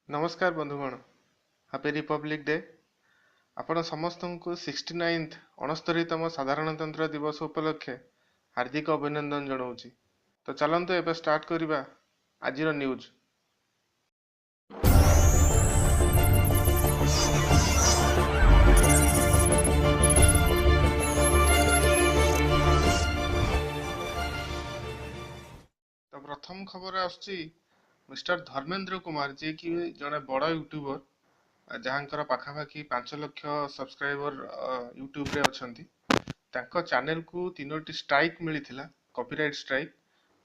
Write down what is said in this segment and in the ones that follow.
नमस्कार बंधुगण। Happy republic day. आपण समस्तଙ୍କୁ 69th 69तम साधारणतंत्र दिवस उपलक्षे हार्दिक अभिनंदन जणाऊँची। तो चलନ୍ତୁ ଏବେ ଷ୍ଟାର୍ଟ କରିବା ଆଜିର ନ୍ୟୁଜ୍। तो प्रथम खबर आସୁଛି मिस्टर धर्मेंद्र कुमार जे कि जड़े बड़ यूट्यूबर जहाँकर पाखापाखि 5 लाख सब्सक्राइबर यूट्यूब रे अछंती। तांको चैनल को 3टी स्ट्राइक मिलिथिला, कॉपीराइट स्ट्राइक,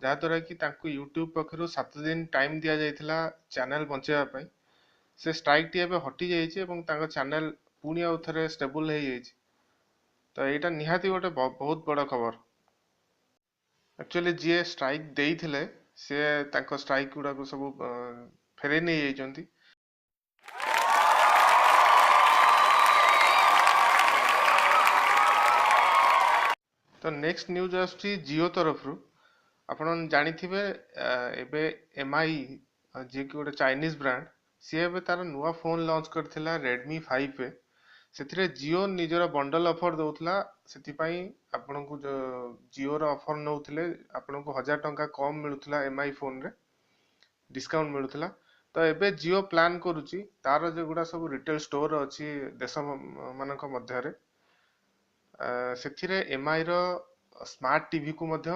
जहा द्वारा कि तांको यूट्यूब पखरु 7 दिन टाइम दिया जाइथिला चैनल बंचेवा पई। से स्ट्राइक टी एबे हटि जाइछि एवं तांको चैनल पुनी आउ थरे स्टेबल हे जाइछि। तो एटा निहाती गोटे बहुत बड़ खबर। एक्चुअली जे स्ट्राइक देइथिले से तांको स्ट्राइक गुडा को सब फेरे नै जाइछंती। तो नेक्स्ट न्यूज आछि जियो तरफ रु। आपण जानिथिबे एबे एमआई जे कि गोटे चाइनीज ब्रांड सी एबे तार नुआ फोन लॉन्च करथिला Redmi 5 पे। सेथिरे जियो निजर बंडल ऑफर दउथला, सेति पई आपण को जियो रो ऑफर नउथिले आपण को 1000 टंका कम मिलुथला एमआई फोन रे डिस्काउंट मिलुथला। तो एबे जियो प्लान करूची तार जे गुडा सब रिटेल स्टोर अछि देश मानक मध्य रे सेथिरे एमआई रो स्मार्ट टीवी को मध्य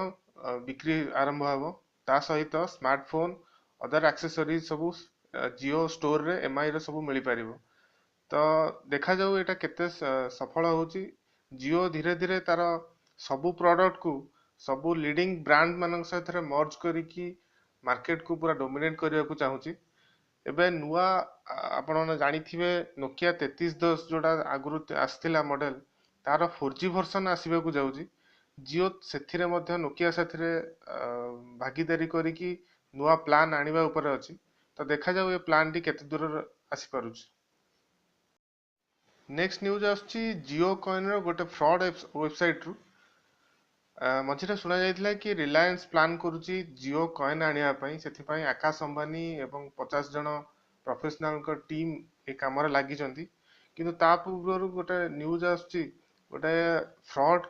बिक्री आरंभ हबो। ता सहित स्मार्टफोन अदर एक्सेसरीज सब जियो स्टोर रे एमआई रो सब मिली परिबो। तो देखा जाऊ एटा केते सफल होची। जियो धीरे धीरे तार सबु प्रोडक्ट को सबु लीडिंग ब्रांड मानक सहित मर्ज करिकी मार्केट को पूरा डोमिनेट करिया को चाहूची। एबे नुआ आपण जानिथिबे नोकिया 3310 जोडा आगुरु आस्थिला मॉडल तार 4G वर्जन आसीबा को जाउची। जियो सेथिरे मध्य नोकिया सेथिरे भागीदारी करिकी नुआ प्लान आनिबा ऊपर अछि। तो देखा जाऊ ए प्लान टी केते दूर आसी पारुची। नेक्स्ट न्यूज आछि जियो कॉइन रो गोटे फ्रॉड वेबसाइट रु मझिरे सुना जाइथिला कि रिलायंस प्लान करूची जियो कॉइन आनिया पई। सेथि पई आकाश अंबानी एवं 50 जन प्रोफेशनल को टीम ए कामरे लागि जंती। किंतु ता पूर्वरु गोटे न्यूज आछि गोटे फ्रॉड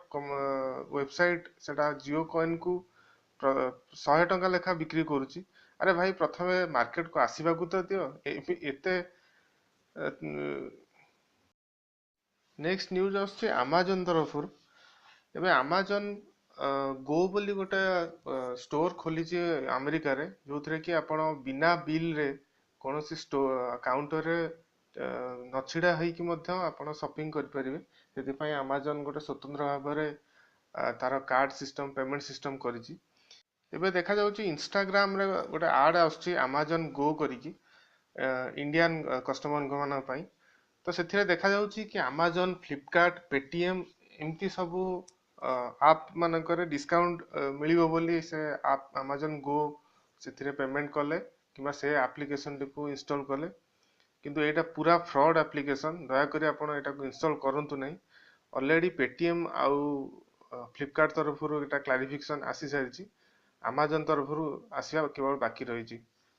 वेबसाइट सेटा जियो कॉइन को 100 टंका लेखा बिक्री करूची। अरे भाई प्रथमे मार्केट को आसीबा को तो दियो एते। नेक्स्ट न्यूज आछि अमेज़न तरफरु। एबे अमेज़न गो बोली गोटे स्टोर खोली अमेरिका रे जो कि आपण बिना बिल रे कौन सी काउंटर रे नछिड़ा है कि मध्य आपण शॉपिंग कर परिबे। सेति पई अमेज़न गोटे स्वतंत्र भाव रे तार कार्ड सिस्टम पेमेंट सिस्टम करिछि। एबे देखा जाउछि इंस्टाग्राम रे गोटे ऐड आछि अमेज़न गो करिकी इंडियन कस्टमर मान पई। तो सेथिरे देखा जाउछि कि अमेज़न फ्लिपकार्ट पेटीएम एमती सबू आप मानकर डिस्काउंट मिलिबो बोली से आप अमेज़न गो सेथिरे पेमेंट कले किबा से एप्लीकेशन को इंस्टॉल कले। किंतु एटा पूरा फ्रॉड एप्लीकेशन, दया करी आपण एटा को इंस्टॉल करंतु नै। ऑलरेडी पेटीएम आउ फ्लिपकार्ट तरफरु एटा क्लैरिफिकेशन आसी सारिछि। अमेज़न तरफरु आसिया केवल बाकी रहिछि।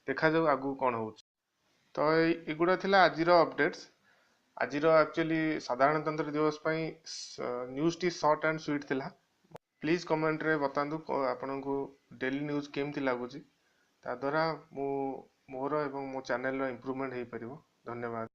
देखा जाऊ आगु कोन होउछ। तो एगुडा थिला आजिर अपडेट्स। आजिर एक्चुअली साधारणतंत्र दिवस पई news T short and sweet थिला। प्लीज कमेंट रे बतांदु आपन को डेली न्यूज केमती लागुची। ता द्वारा मो मोर एवं मो चैनल रो इंप्रूवमेंट हे परिबो। धन्यवाद।